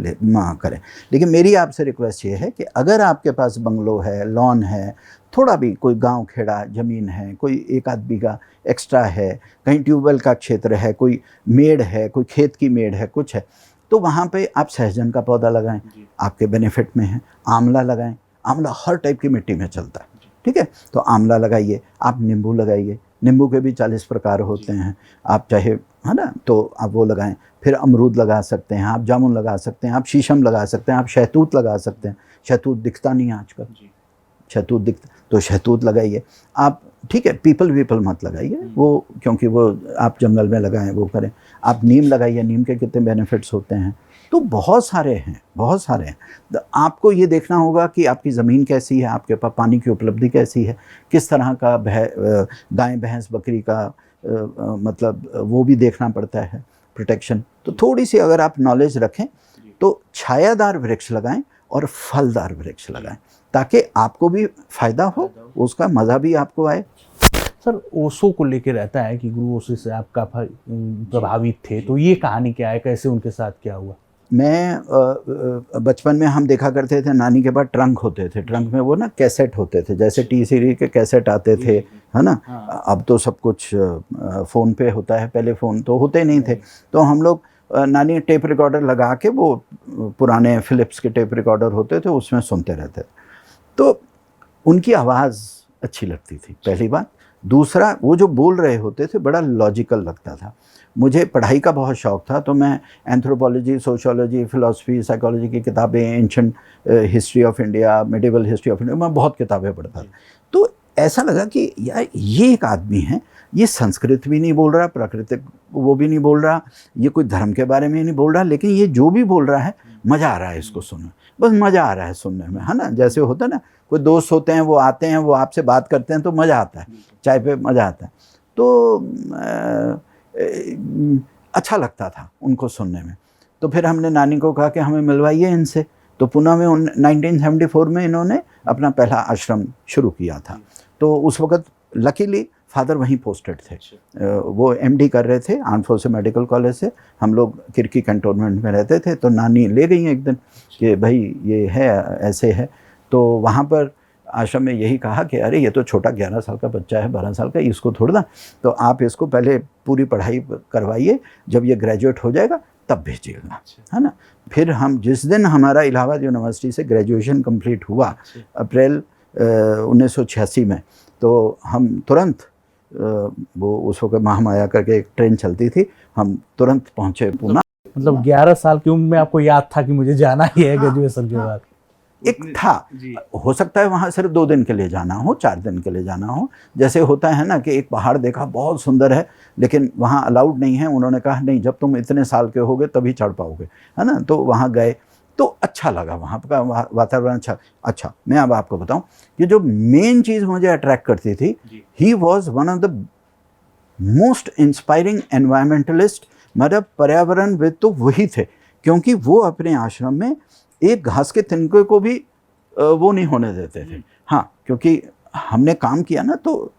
करें। लेकिन मेरी आपसे रिक्वेस्ट ये है कि अगर आपके पास बंगलो है, लॉन है, थोड़ा भी कोई गांव खेड़ा ज़मीन है, कोई 1 आध बीघा एक्स्ट्रा है, कहीं ट्यूबवेल का क्षेत्र है, कोई मेड़ है, कोई खेत की मेड़ है, कुछ है, तो वहाँ पे आप सहजन का पौधा लगाएं, आपके बेनिफिट में है। आंवला लगाएं, आंवला हर टाइप की मिट्टी में चलता है, ठीक है। तो आंवला लगाइए, आप नींबू लगाइए, नींबू के भी 40 प्रकार होते हैं, आप चाहे, है ना, तो आप वो लगाएं। फिर अमरूद लगा सकते हैं, आप जामुन लगा सकते हैं, आप शीशम लगा सकते हैं, आप शहतूत लगा सकते हैं। शहतूत दिखता नहीं आजकल, शहतूत दिखता तो शहतूत लगाइए आप, ठीक है। पीपल वीपल मत लगाइए वो, क्योंकि वो आप जंगल में लगाएं वो करें। आप नीम लगाइए, नीम के कितने बेनिफिट्स होते हैं। तो बहुत सारे हैं, बहुत सारे हैं। तो आपको ये देखना होगा कि आपकी ज़मीन कैसी है, आपके पास पानी की उपलब्धि कैसी है, किस तरह का गाय भैंस बकरी का मतलब वो भी देखना पड़ता है, प्रोटेक्शन। तो थोड़ी सी अगर आप नॉलेज रखें तो छायादार वृक्ष लगाएं और फलदार वृक्ष लगाएं, ताकि आपको भी फ़ायदा हो, उसका मज़ा भी आपको आए। सर, ओशो को लेके रहता है कि गुरु ओशो से आप काफ़ी प्रभावित थे, तो ये कहानी क्या है, कैसे उनके साथ क्या हुआ? मैं बचपन में हम देखा करते थे, नानी के पास ट्रंक होते थे, ट्रंक में वो ना कैसेट होते थे, जैसे टी सीरीज के कैसेट आते थे, है ना। अब तो सब कुछ फ़ोन पे होता है, पहले फ़ोन तो होते नहीं थे। तो हम लोग नानी टेप रिकॉर्डर लगा के, वो पुराने फिलिप्स के टेप रिकॉर्डर होते थे, उसमें सुनते रहते थे। तो उनकी आवाज़ अच्छी लगती थी, पहली बात। दूसरा, वो जो बोल रहे होते थे बड़ा लॉजिकल लगता था। मुझे पढ़ाई का बहुत शौक़ था, तो मैं एंथ्रोपोलॉजी, सोशियोलॉजी, फ़िलासफ़ी, साइकोलॉजी की किताबें, ancient history of India, medieval history of India, मैं बहुत किताबें पढ़ता था। तो ऐसा लगा कि यार ये एक आदमी है, ये संस्कृत भी नहीं बोल रहा, प्राकृतिक वो भी नहीं बोल रहा, ये कोई धर्म के बारे में नहीं बोल रहा, लेकिन ये जो भी बोल रहा है मज़ा आ रहा है इसको सुनने, बस मज़ा आ रहा है सुनने में, है ना। जैसे होता है ना, कोई दोस्त होते हैं, वो आते हैं, वो आपसे बात करते हैं तो मज़ा आता है, चाय पे मज़ा आता है। तो अच्छा लगता था उनको सुनने में। तो फिर हमने नानी को कहा कि हमें मिलवाइए इनसे। तो पुणे में 1974 में इन्होंने अपना पहला आश्रम शुरू किया था। तो उस वक़्त लकीली फादर वहीं पोस्टेड थे, वो MD कर रहे थे आर्म्ड फोर्सेस मेडिकल कॉलेज से। हम लोग किरकी कैंटोनमेंट में रहते थे, तो नानी ले गई एक दिन कि भाई ये है, ऐसे है। तो वहाँ पर आश्रम में यही कहा कि अरे ये तो छोटा 11 साल का बच्चा है, 12 साल का, इसको थोड़ा ना, तो आप इसको पहले पूरी पढ़ाई करवाइए, जब ये ग्रेजुएट हो जाएगा तब भेजिएगा, है ना। फिर हम जिस दिन हमारा इलाहाबाद यूनिवर्सिटी से ग्रेजुएशन कंप्लीट हुआ अप्रैल 1986 में, तो हम तुरंत वो उस वक्त महामाया करके एक ट्रेन चलती थी, हम तुरंत पहुँचे पूना। मतलब 11 साल की उम्र में आपको याद था कि मुझे जाना ही है ग्रेजुएशन के बाद? एक था। हो सकता है वहाँ सिर्फ 2 दिन के लिए जाना हो, 4 दिन के लिए जाना हो। जैसे होता है ना कि एक पहाड़ देखा बहुत सुंदर है लेकिन वहाँ अलाउड नहीं है, उन्होंने कहा नहीं जब तुम इतने साल के होगे तभी चढ़ पाओगे, है ना। तो वहाँ गए तो अच्छा लगा, वहाँ का वातावरण अच्छा। मैं अब आपको बताऊँ कि जो मेन चीज़ मुझे अट्रैक्ट करती थी, he was one of the most inspiring environmentalist. मतलब पर्यावरणविद तो वही थे, क्योंकि वो अपने आश्रम में एक घास के तिनके को भी वो नहीं होने देते थे। हाँ, क्योंकि हमने काम किया ना तो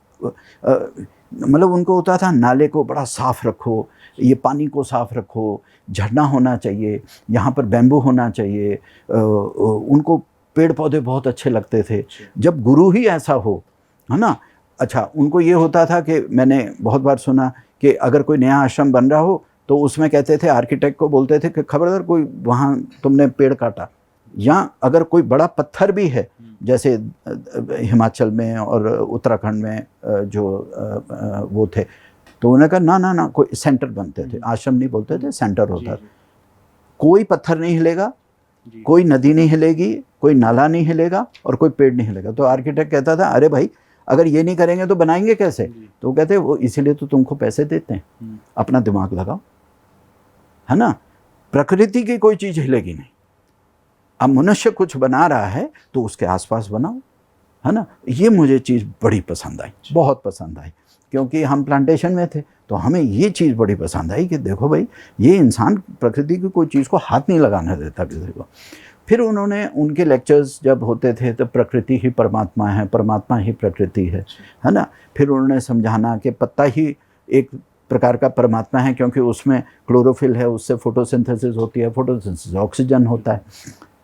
मतलब उनको होता था नाले को बड़ा साफ़ रखो, ये पानी को साफ़ रखो, झरना होना चाहिए, यहाँ पर बैम्बू होना चाहिए। उनको पेड़ पौधे बहुत अच्छे लगते थे। जब गुरु ही ऐसा हो, है ना। अच्छा, उनको ये होता था कि मैंने बहुत बार सुना कि अगर कोई नया आश्रम बन रहा हो तो उसमें कहते थे, आर्किटेक्ट को बोलते थे कि खबरदार कोई वहाँ तुमने पेड़ काटा, या अगर कोई बड़ा पत्थर भी है, जैसे हिमाचल में और उत्तराखंड में जो वो थे, तो उन्होंने कहा ना ना ना, कोई सेंटर बनते थे, आश्रम नहीं बोलते थे, सेंटर होता था। कोई पत्थर नहीं हिलेगा, कोई नदी नहीं हिलेगी, कोई नाला नहीं हिलेगा और कोई पेड़ नहीं हिलेगा। तो आर्किटेक्ट कहता था अरे भाई अगर ये नहीं करेंगे तो बनाएंगे कैसे। तो वो कहते वो इसीलिए तो तुमको पैसे देते हैं, अपना दिमाग लगाओ, है ना। प्रकृति की कोई चीज़ हिलेगी नहीं। अब मनुष्य कुछ बना रहा है तो उसके आसपास बनाओ, है ना। ये मुझे चीज़ बड़ी पसंद आई, बहुत पसंद आई, क्योंकि हम प्लांटेशन में थे तो हमें ये चीज़ बड़ी पसंद आई कि देखो भाई ये इंसान प्रकृति की कोई चीज़ को हाथ नहीं लगाने देता किसी को। फिर उन्होंने उनके लेक्चर्स जब होते थे तो प्रकृति ही परमात्मा है, परमात्मा ही प्रकृति है ना। फिर उन्होंने समझाना कि पत्ता ही एक प्रकार का परमात्मा है, क्योंकि उसमें क्लोरोफिल है, उससे फोटोसिंथेसिस होती है, फोटोसिंथेसिस ऑक्सीजन होता है।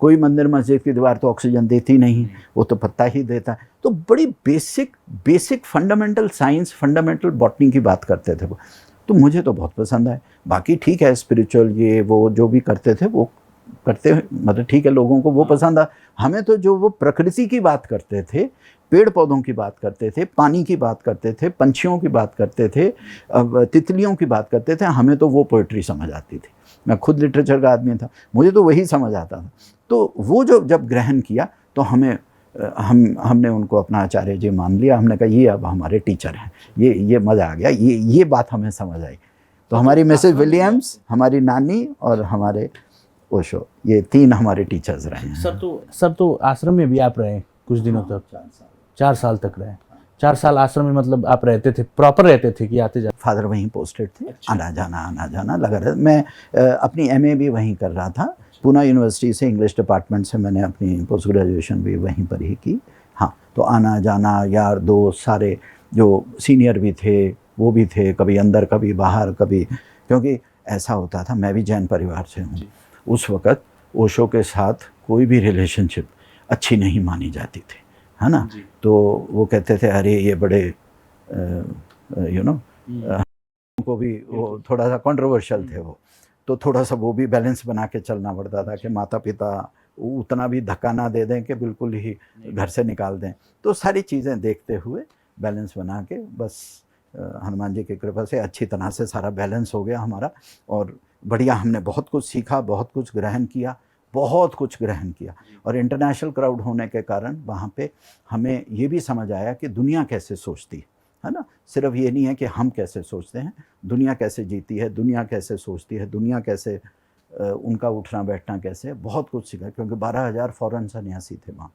कोई मंदिर मस्जिद की दीवार तो ऑक्सीजन देती नहीं, वो तो पत्ता ही देता है। तो बड़ी basic fundamental science, fundamental botany की बात करते थे वो। तो मुझे तो बहुत पसंद आए। बाकी ठीक है, स्पिरिचुअल ये वो जो भी करते थे वो करते, मतलब ठीक है, लोगों को वो पसंद आ। हमें तो जो वो प्रकृति की बात करते थे, पेड़ पौधों की बात करते थे, पानी की बात करते थे, पंछियों की बात करते थे, तितलियों की बात करते थे, हमें तो वो पोइट्री समझ आती थी। मैं खुद लिटरेचर का आदमी था, मुझे तो वही समझ आता था। तो वो जब ग्रहण किया तो हमने उनको अपना आचार्य जी मान लिया। हमने कहा ये अब हमारे टीचर हैं, ये मज़ा आ गया, ये बात हमें समझ आई। तो हमारी मिसेस विलियम्स, हमारी नानी और हमारे ओशो, ये 3 हमारे टीचर्स रहे हैं। सर तो आश्रम में भी आप रहे कुछ दिनों तक? 4 साल तक रहे। 4 साल आश्रम में मतलब आप रहते थे, प्रॉपर रहते थे कि आते जाते? फादर वहीं पोस्टेड थे। अच्छा। आना जाना लगा रहा। मैं अपनी MA भी वहीं कर रहा था, पूना यूनिवर्सिटी से, इंग्लिश डिपार्टमेंट से मैंने अपनी पोस्ट ग्रेजुएशन भी वहीं पर ही की। हाँ, तो आना जाना, यार दोस्त सारे जो सीनियर भी थे वो भी थे, कभी अंदर कभी बाहर, कभी, क्योंकि ऐसा होता था, मैं भी जैन परिवार से हूँ। उस वक़्त ओशो के साथ कोई भी रिलेशनशिप अच्छी नहीं मानी जाती थी, है ना। तो वो कहते थे अरे ये बड़े को भी वो थोड़ा सा कंट्रोवर्शियल थे वो, तो थोड़ा सा वो भी बैलेंस बना के चलना पड़ता था कि माता पिता उतना भी धक्का ना दे दें कि बिल्कुल ही घर से निकाल दें। तो सारी चीज़ें देखते हुए बैलेंस बना के, बस हनुमान जी की कृपा से अच्छी तरह से सारा बैलेंस हो गया हमारा। और बढ़िया, हमने बहुत कुछ सीखा, बहुत कुछ ग्रहण किया, और इंटरनेशनल क्राउड होने के कारण वहाँ पे हमें ये भी समझ आया कि दुनिया कैसे सोचती है ना। सिर्फ ये नहीं है कि हम कैसे सोचते हैं, दुनिया कैसे जीती है, दुनिया कैसे सोचती है, दुनिया कैसे उनका उठना बैठना कैसे, बहुत कुछ सीखा। क्योंकि 12,000 फॉरेन सन्यासी थे वहाँ,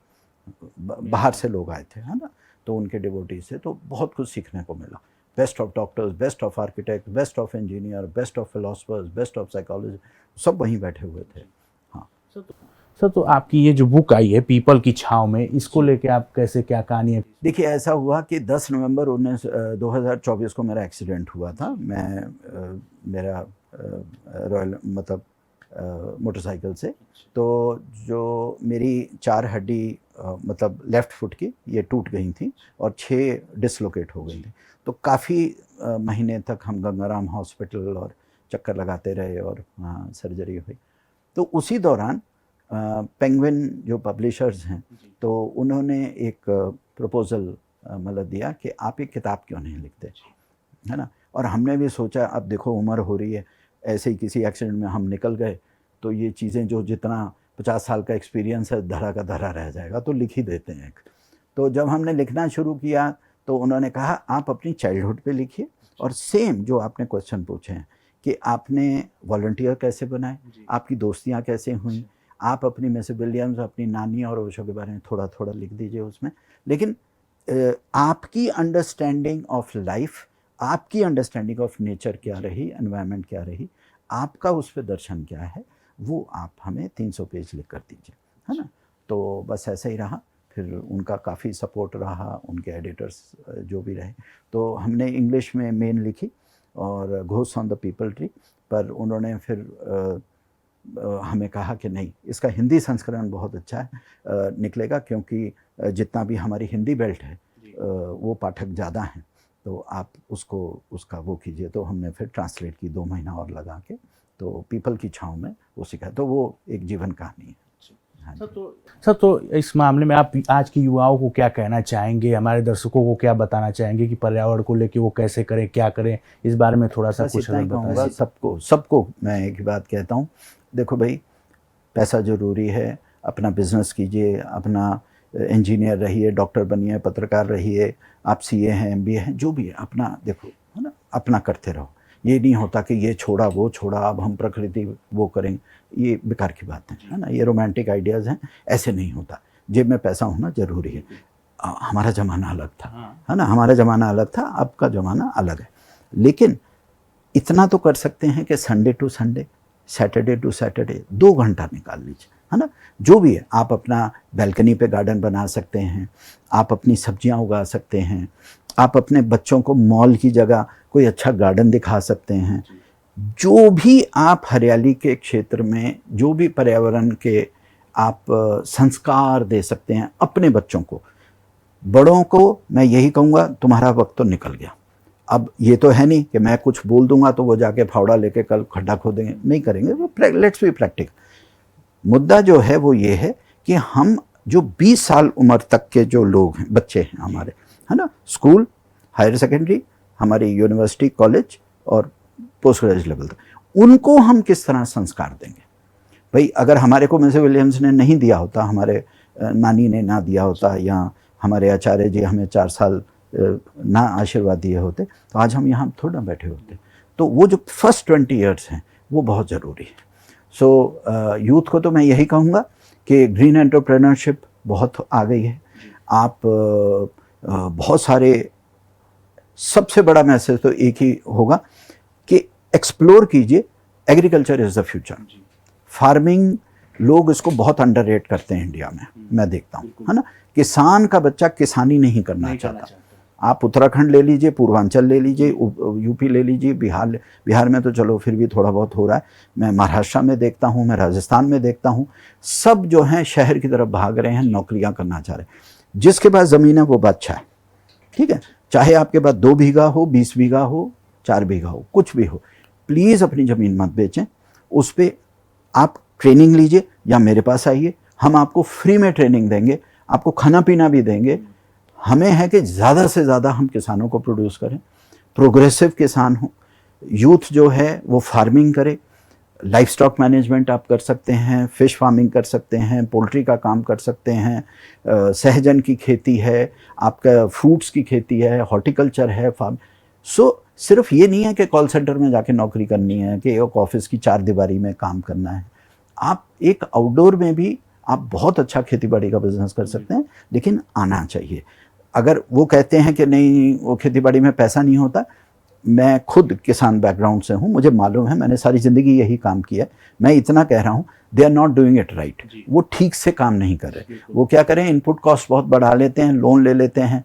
बाहर से लोग आए थे, है ना। तो उनके डिवोटी से तो बहुत कुछ सीखने को मिला। Best of doctors, best of architect, best of engineer, best of philosophers, best of psychologist, सब वहीं बैठे हुए थे। हाँ सर, तो आपकी ये जो बुक आई है पीपल की छाँव में, इसको लेके आप कैसे, क्या कहानी है? देखिए, ऐसा हुआ कि 10 नवंबर 2024 को मेरा एक्सीडेंट हुआ था। मैं मेरा रॉयल मोटरसाइकिल से, तो जो मेरी 4 हड्डी मतलब लेफ़्ट फुट की ये टूट गई थी और 6 डिसलोकेट हो गई थी। तो काफ़ी महीने तक हम गंगाराम हॉस्पिटल और चक्कर लगाते रहे और वहाँ सर्जरी हुई। तो उसी दौरान पेंगुइन जो पब्लिशर्स हैं, तो उन्होंने एक प्रपोज़ल मतलब दिया कि आप एक किताब क्यों नहीं लिखते, है ना। और हमने भी सोचा, अब देखो उम्र हो रही है, ऐसे ही किसी एक्सीडेंट में हम निकल गए तो ये चीज़ें जो जितना 50 साल का एक्सपीरियंस है, धरा का धरा रह जाएगा, तो लिख ही देते हैं एक। तो जब हमने लिखना शुरू किया तो उन्होंने कहा आप अपनी चाइल्डहुड पे लिखिए, और सेम जो आपने क्वेश्चन पूछे हैं कि आपने वॉलंटियर कैसे बनाए, आपकी दोस्तियाँ कैसे हुई, आप अपनी मिसेस विलियम्स, अपनी नानी और ओशो के बारे में थोड़ा थोड़ा लिख दीजिए उसमें। लेकिन आपकी अंडरस्टैंडिंग ऑफ लाइफ, आपकी अंडरस्टैंडिंग ऑफ नेचर क्या रही, एनवायरनमेंट क्या रही, आपका उस पर दर्शन क्या है, वो आप हमें 300 पेज लिख कर दीजिए, है ना। तो बस ऐसा ही रहा। फिर उनका काफ़ी सपोर्ट रहा, उनके एडिटर्स जो भी रहे। तो हमने इंग्लिश में मेन लिखी और ghost on the people tree, पर उन्होंने फिर हमें कहा कि नहीं, इसका हिंदी संस्करण बहुत अच्छा है निकलेगा, क्योंकि जितना भी हमारी हिंदी बेल्ट है वो पाठक ज़्यादा हैं, तो आप उसका वो कीजिए। तो हमने फिर ट्रांसलेट की 2 महीना और लगा के, तो पीपल की छाँव में वो सीखा। तो वो एक जीवन कहानी है। हाँ सर, तो इस मामले में आप आज की युवाओं को क्या कहना चाहेंगे, हमारे दर्शकों को क्या बताना चाहेंगे कि पर्यावरण को लेकर वो कैसे करें, क्या करें, इस बारे में थोड़ा सा कुछ कहूँगा। सबको मैं एक ही बात कहता हूँ, देखो भाई, पैसा ज़रूरी है, अपना बिजनेस कीजिए, अपना इंजीनियर रहिए, डॉक्टर बनिए, पत्रकार रहिए, आप सीए हैं, एमबीए हैं, जो भी है अपना देखो, है ना, अपना करते रहो। ये नहीं होता कि ये छोड़ा वो छोड़ा, अब हम प्रकृति वो करें, ये बेकार की बात है ना, ये रोमांटिक आइडियाज़ हैं, ऐसे नहीं होता। जेब में पैसा होना ज़रूरी है। हमारा ज़माना अलग था, है ना, हमारा ज़माना अलग था, अब का ज़माना अलग है। लेकिन इतना तो कर सकते हैं कि Sunday to Sunday, Saturday to Saturday 2 घंटा निकाल लीजिए, है ना। जो भी है, आप अपना बैल्कनी पे गार्डन बना सकते हैं, आप अपनी सब्जियां उगा सकते हैं, आप अपने बच्चों को मॉल की जगह कोई अच्छा गार्डन दिखा सकते हैं। जो भी आप हरियाली के क्षेत्र में, जो भी पर्यावरण के आप संस्कार दे सकते हैं अपने बच्चों को, बड़ों को मैं यही कहूँगा, तुम्हारा वक्त तो निकल गया। अब ये तो है नहीं कि मैं कुछ बोल दूंगा तो वो जाके फावड़ा लेके कल खड्डा खोदेंगे, नहीं करेंगे। वो लेट्स बी प्रैक्टिकल। मुद्दा जो है वो ये है कि हम जो 20 साल उम्र तक के जो लोग हैं, बच्चे हैं हमारे, है ना, स्कूल, हायर सेकेंडरी, हमारी यूनिवर्सिटी, कॉलेज और पोस्ट ग्रेजुएट लेवल तक, उनको हम किस तरह संस्कार देंगे। भाई अगर हमारे को मिसेस विलियम्स ने नहीं दिया होता, हमारे नानी ने ना दिया होता, या हमारे आचार्य जी हमें 4 साल ना आशीर्वाद दिए होते, तो आज हम यहाँ थोड़ा बैठे होते। तो वो जो फर्स्ट 20 ईयर्स हैं वो बहुत ज़रूरी है। सो यूथ को तो मैं यही कहूँगा कि ग्रीन एंटरप्रेन्योरशिप बहुत आ गई है। आप बहुत सारे, सबसे बड़ा मैसेज तो एक ही होगा कि एक्सप्लोर कीजिए, agriculture is the future. Farming, लोग इसको बहुत अंडररेट करते हैं इंडिया में, मैं देखता हूँ, है ना। किसान का बच्चा किसानी नहीं करना चाहता। आप उत्तराखंड ले लीजिए, पूर्वांचल ले लीजिए, यूपी ले लीजिए, बिहार में तो चलो फिर भी थोड़ा बहुत हो रहा है। मैं महाराष्ट्र में देखता हूँ, मैं राजस्थान में देखता हूँ, सब जो हैं शहर की तरफ भाग रहे हैं, नौकरियाँ करना चाह रहे हैं। जिसके पास ज़मीन है वो बादशाह है, ठीक है। चाहे आपके पास 2 बीघा हो, 20 बीघा हो, 4 बीघा हो, कुछ भी हो, प्लीज़ अपनी ज़मीन मत बेचें। उस पर आप ट्रेनिंग लीजिए, या मेरे पास आइए, हम आपको फ्री में ट्रेनिंग देंगे, आपको खाना पीना भी देंगे। हमें है कि ज़्यादा से ज़्यादा हम किसानों को प्रोड्यूस करें, प्रोग्रेसिव किसान हो। यूथ जो है वो फार्मिंग करे, लाइफ स्टॉक मैनेजमेंट आप कर सकते हैं, फ़िश फार्मिंग कर सकते हैं, पोल्ट्री का काम कर सकते हैं, सहजन की खेती है, आपका फ्रूट्स की खेती है, हॉर्टिकल्चर है, फार्म। सो सिर्फ ये नहीं है कि कॉल सेंटर में जाके नौकरी करनी है, कि एक ऑफिस की 4 दीवारी में काम करना है। आप एक आउटडोर में भी आप बहुत अच्छा खेती बाड़ी का बिजनेस कर सकते हैं, लेकिन आना चाहिए। अगर वो कहते हैं कि नहीं, वो खेती बाड़ी में पैसा नहीं होता, मैं खुद किसान बैकग्राउंड से हूँ, मुझे मालूम है, मैंने सारी ज़िंदगी यही काम किया है। मैं इतना कह रहा हूँ, they are not doing it right. वो ठीक से काम नहीं कर रहे। वो क्या करें, इनपुट कॉस्ट बहुत बढ़ा लेते हैं, लोन ले लेते हैं,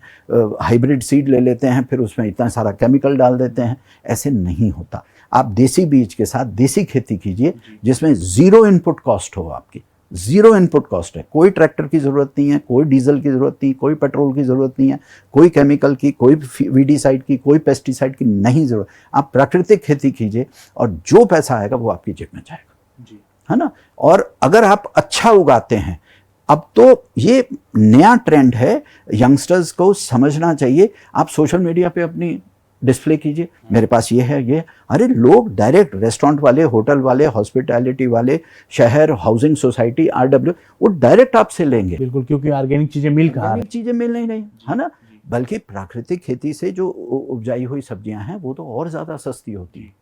हाइब्रिड सीड ले लेते हैं, फिर उसमें इतना सारा केमिकल डाल देते हैं। ऐसे नहीं होता। आप देसी बीज के साथ देसी खेती कीजिए, जिसमें ज़ीरो इनपुट कॉस्ट हो, आपकी ज़ीरो इनपुट कॉस्ट है। कोई ट्रैक्टर की ज़रूरत नहीं है, कोई डीजल की ज़रूरत नहीं, कोई पेट्रोल की ज़रूरत नहीं है, कोई केमिकल की, कोई वीडीसाइड की, कोई पेस्टिसाइड की नहीं ज़रूरत। आप प्राकृतिक खेती कीजिए और जो पैसा आएगा वो आपकी जेब में जाएगा जी, है ना। और अगर आप अच्छा उगाते हैं, अब तो ये नया ट्रेंड है, यंगस्टर्स को समझना चाहिए। आप सोशल मीडिया पे अपनी डिस्प्ले कीजिए, मेरे पास ये है, ये। अरे लोग डायरेक्ट, रेस्टोरेंट वाले, होटल वाले, हॉस्पिटैलिटी वाले, शहर हाउसिंग सोसाइटी, आरडब्ल्यू, वो डायरेक्ट आपसे लेंगे। बिल्कुल, क्योंकि ऑर्गेनिक चीजें मिल कहाँ रही, चीज़ें मिल नहीं रही है ना। बल्कि प्राकृतिक खेती से जो उपजाई हुई सब्जियां हैं वो तो और ज़्यादा सस्ती होती हैं।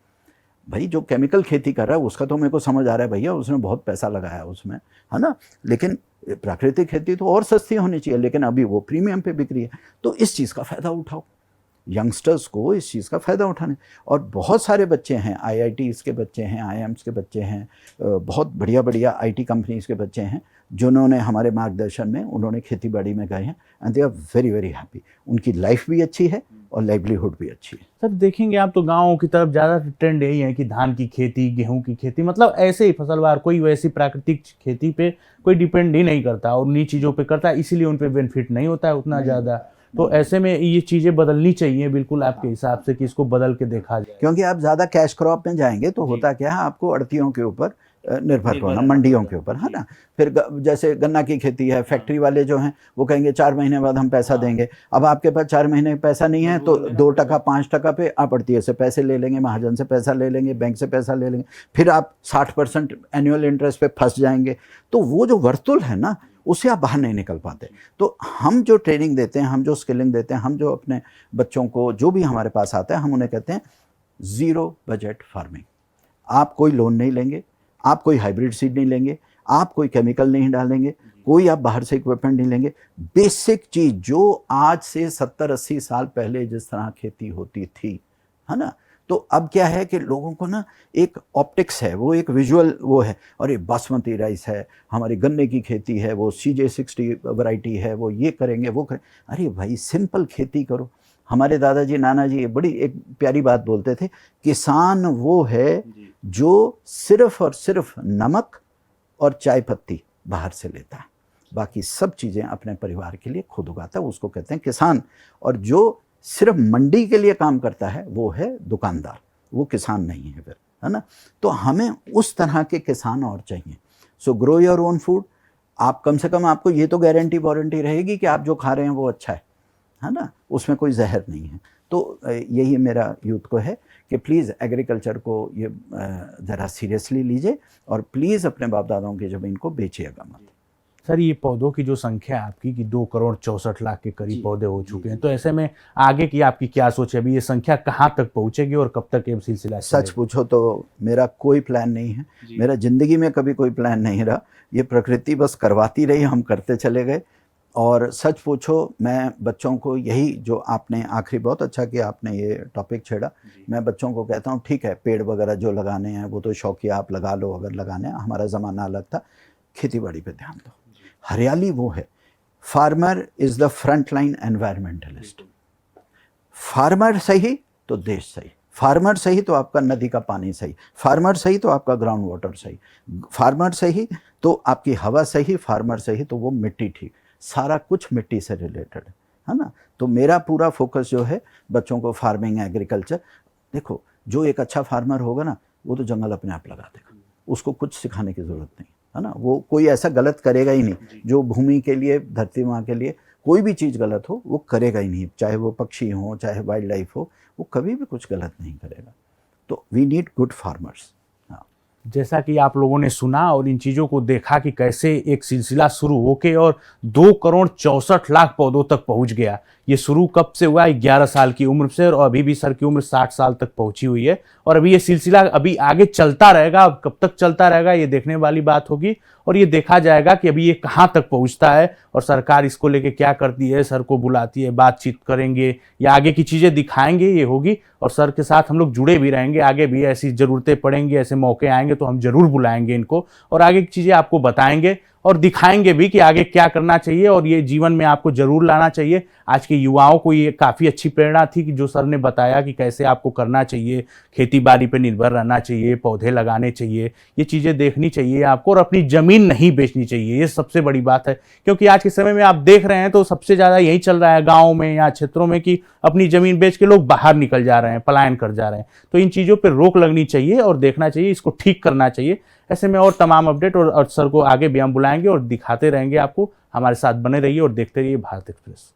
भाई जो केमिकल खेती कर रहा है उसका तो मेरे को समझ आ रहा है, भैया उसने बहुत पैसा लगाया उसमें, है ना। लेकिन प्राकृतिक खेती तो और सस्ती होनी चाहिए, लेकिन अभी वो प्रीमियम पे बिक रही है। तो इस चीज़ का फ़ायदा उठाओ, यंगस्टर्स को इस चीज़ का फ़ायदा उठाने। और बहुत सारे बच्चे हैं, IITs के बच्चे हैं, IIMs के बच्चे हैं, बहुत बढ़िया बढ़िया IT कंपनीज़ के बच्चे हैं, जिन्होंने हमारे मार्गदर्शन में उन्होंने खेती बाड़ी में गए हैं, and they are very very happy. उनकी लाइफ भी अच्छी है और लाइवलीहुड भी अच्छी है। सर देखेंगे आप तो गाँव की तरफ ज़्यादा ट्रेंड यही है कि धान की खेती, गेहूं की खेती, मतलब ऐसे ही फसलवार, कोई वैसी प्राकृतिक खेती पे कोई डिपेंड ही नहीं करता और उन्हीं चीज़ों पे करता है, इसीलिए उन पे बेनिफिट नहीं होता है उतना ज़्यादा। तो ऐसे में ये चीज़ें बदलनी चाहिए बिल्कुल आपके हिसाब से, कि इसको बदल के देखा जाए। क्योंकि आप ज़्यादा कैश क्रॉप में जाएंगे तो होता क्या है, आपको अड़तियों के ऊपर निर्भर होना, मंडियों के ऊपर, है ना। फिर जैसे गन्ना की खेती है, फैक्ट्री वाले जो हैं वो कहेंगे 4 महीने बाद हम पैसा देंगे। अब आपके पास 4 महीने पैसा नहीं है तो 2% 5% पे आप अड़तिये से पैसे ले लेंगे, महाजन से पैसा ले लेंगे, बैंक से पैसा ले लेंगे, फिर आप 60% एनुअल इंटरेस्ट पे फंस जाएंगे। तो वो जो वर्तुल है ना, उससे आप बाहर नहीं निकल पाते। तो हम जो ट्रेनिंग देते हैं, हम जो स्किलिंग देते हैं, हम जो अपने बच्चों को, जो भी हमारे पास आता है, हम उन्हें कहते हैं ज़ीरो बजट फार्मिंग। आप कोई लोन नहीं लेंगे, आप कोई हाइब्रिड सीड नहीं लेंगे, आप कोई केमिकल नहीं डालेंगे, कोई आप बाहर से इक्विपमेंट नहीं लेंगे। बेसिक चीज़ जो आज से 70-80 साल पहले जिस तरह खेती होती थी, है ना। तो अब क्या है कि लोगों को ना एक ऑप्टिक्स है, वो एक विजुअल वो है, और ये बासमती राइस है, हमारी गन्ने की खेती है, वो CJ60 वैरायटी है, वो ये करेंगे वो करें। अरे भाई सिंपल खेती करो। हमारे दादाजी नाना जी बड़ी एक प्यारी बात बोलते थे, किसान वो है जो सिर्फ और सिर्फ नमक और चाय पत्ती बाहर से लेता है, बाकी सब चीज़ें अपने परिवार के लिए खुद उगाता है, उसको कहते हैं किसान। और जो सिर्फ मंडी के लिए काम करता है वो है दुकानदार, वो किसान नहीं है फिर, है ना। तो हमें उस तरह के किसान और चाहिए। सो ग्रो योर ओन फूड। आप कम से कम, आपको ये तो गारंटी वारंटी रहेगी कि आप जो खा रहे हैं वो अच्छा है ना, उसमें कोई जहर नहीं है। तो यही मेरा यूथ को है कि प्लीज़ एग्रीकल्चर को ये ज़रा सीरियसली लीजिए, और प्लीज़ अपने बाप दादाओं की ज़मीन को बेचिएगा मत। सर ये पौधों की जो संख्या है आपकी कि 2,64,00,000 के करीब पौधे हो चुके हैं, तो ऐसे में आगे की आपकी क्या सोच है? अभी ये संख्या कहाँ तक पहुँचेगी और कब तक ये सिलसिला? सच पूछो तो मेरा कोई प्लान नहीं है, मेरा ज़िंदगी में कभी कोई प्लान नहीं रहा। ये प्रकृति बस करवाती रही, हम करते चले गए। और सच पूछो, मैं बच्चों को यही, जो आपने आखिरी बहुत अच्छा किया, आपने ये टॉपिक छेड़ा, मैं बच्चों को कहता हूँ ठीक है, पेड़ वगैरह जो लगाने हैं वो तो शौकिया आप लगा लो, अगर लगाने हैं, हमारा ज़माना अलग था। खेती बाड़ी पे ध्यान दो, हरियाली वो है। Farmer is the front line environmentalist. Farmer सही तो देश सही, फार्मर सही तो आपका नदी का पानी सही, फार्मर सही तो आपका ग्राउंड वाटर सही, फार्मर सही तो आपकी हवा सही, फार्मर सही तो वो मिट्टी ठीक। सारा कुछ मिट्टी से रिलेटेड है ना। तो मेरा पूरा फोकस जो है बच्चों को फार्मिंग, एग्रीकल्चर। देखो, जो एक अच्छा फार्मर होगा ना, वो तो जंगल अपने आप लगा देगा, उसको कुछ सिखाने की ज़रूरत नहीं है ना। वो कोई ऐसा गलत करेगा ही नहीं जो भूमि के लिए, धरती माँ के लिए कोई भी चीज़ गलत हो, वो करेगा ही नहीं। चाहे वो पक्षी हो, चाहे वाइल्ड लाइफ हो, वो कभी भी कुछ गलत नहीं करेगा। तो वी नीड गुड फार्मर्स। जैसा कि आप लोगों ने सुना और इन चीज़ों को देखा कि कैसे एक सिलसिला शुरू होके और 2,64,00,000 पौधों तक पहुंच गया। ये शुरू कब से हुआ? 11 साल की उम्र से, और अभी भी सर की उम्र 60 साल तक पहुंची हुई है। और अभी ये सिलसिला अभी आगे चलता रहेगा। अब कब तक चलता रहेगा ये देखने वाली बात होगी, और ये देखा जाएगा कि अभी ये कहाँ तक पहुँचता है और सरकार इसको लेके क्या करती है। सर को बुलाती है, बातचीत करेंगे या आगे की चीज़ें दिखाएंगे, ये होगी। और सर के साथ हम लोग जुड़े भी रहेंगे, आगे भी ऐसी ज़रूरतें पड़ेंगी, ऐसे मौके आएंगे तो हम ज़रूर बुलाएंगे इनको, और आगे की चीज़ें आपको बताएंगे और दिखाएंगे भी कि आगे क्या करना चाहिए। और ये जीवन में आपको जरूर लाना चाहिए। आज के युवाओं को ये काफ़ी अच्छी प्रेरणा थी कि जो सर ने बताया कि कैसे आपको करना चाहिए, खेती बाड़ी पे निर्भर रहना चाहिए, पौधे लगाने चाहिए, ये चीज़ें देखनी चाहिए आपको, और अपनी ज़मीन नहीं बेचनी चाहिए। ये सबसे बड़ी बात है, क्योंकि आज के समय में आप देख रहे हैं तो सबसे ज़्यादा यही चल रहा है गाँव में या क्षेत्रों में कि अपनी ज़मीन बेच के लोग बाहर निकल जा रहे हैं, पलायन कर जा रहे हैं। तो इन चीज़ों पर रोक लगनी चाहिए और देखना चाहिए, इसको ठीक करना चाहिए। ऐसे में और तमाम अपडेट और सर को आगे भी हम बुलाएंगे और दिखाते रहेंगे आपको। हमारे साथ बने रहिए और देखते रहिए भारत एक्सप्रेस।